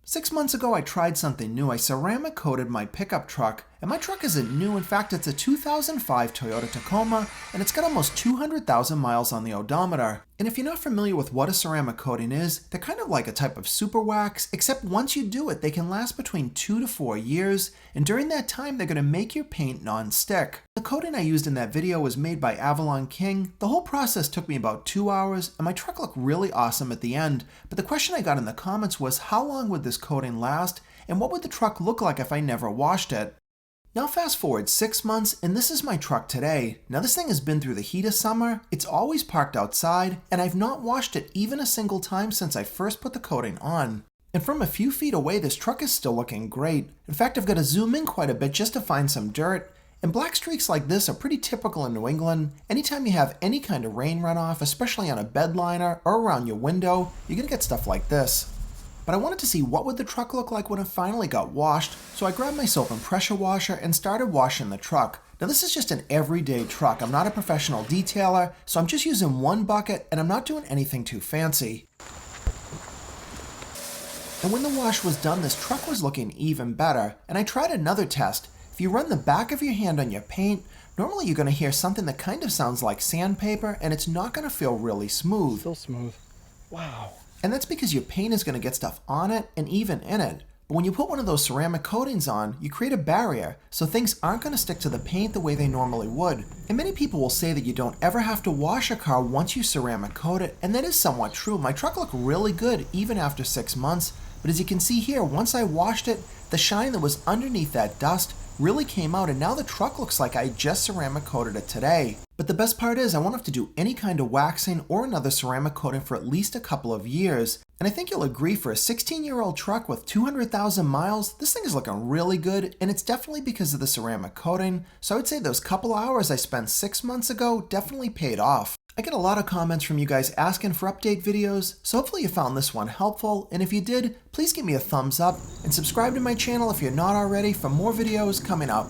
6 months ago, I tried something new. I ceramic coated my pickup truck, and my truck isn't new. In fact, it's a 2005 Toyota Tacoma, and it's got almost 200,000 miles on the odometer. And if you're not familiar with what a ceramic coating is, they're kind of like a type of super wax, except once you do it, they can last between 2 to 4 years, and during that time, they're going to make your paint non-stick. The coating I used in that video was made by Avalon. The whole process took me about 2 hours, and my truck looked really awesome at the end. But the question I got in the comments was, how long would this coating last, and what would the truck look like if I never washed it? Now fast forward 6 months, and this is my truck today. Now this thing has been through the heat of summer, it's always parked outside, and I've not washed it even a single time since I first put the coating on. And from a few feet away, this truck is still looking great. In fact, I've got to zoom in quite a bit just to find some dirt. And black streaks like this are pretty typical in New England. Anytime you have any kind of rain runoff, especially on a bed liner or around your window, you're gonna get stuff like this. But I wanted to see what would the truck look like when it finally got washed, so I grabbed my soap and pressure washer and started washing the truck. Now this is just an everyday truck. I'm not a professional detailer, so I'm just using one bucket and I'm not doing anything too fancy. And when the wash was done, this truck was looking even better, and I tried another test. If you run the back of your hand on your paint, normally you're going to hear something that kind of sounds like sandpaper, and it's not going to feel really smooth. Still smooth. Wow. And that's because your paint is going to get stuff on it and even in it. But when you put one of those ceramic coatings on, you create a barrier, so things aren't going to stick to the paint the way they normally would. And many people will say that you don't ever have to wash a car once you ceramic coat it, and that is somewhat true. My truck looked really good even after 6 months, but as you can see here, once I washed it, the shine that was underneath that dust really came out, and now the truck looks like I just ceramic coated it today. But the best part is I won't have to do any kind of waxing or another ceramic coating for at least a couple of years. And I think you'll agree, for a 16-year-old truck with 200,000 miles, this thing is looking really good, and it's definitely because of the ceramic coating. So I would say those couple hours I spent 6 months ago definitely paid off. I get a lot of comments from you guys asking for update videos, so hopefully you found this one helpful, and if you did, please give me a thumbs up and subscribe to my channel if you're not already for more videos coming up.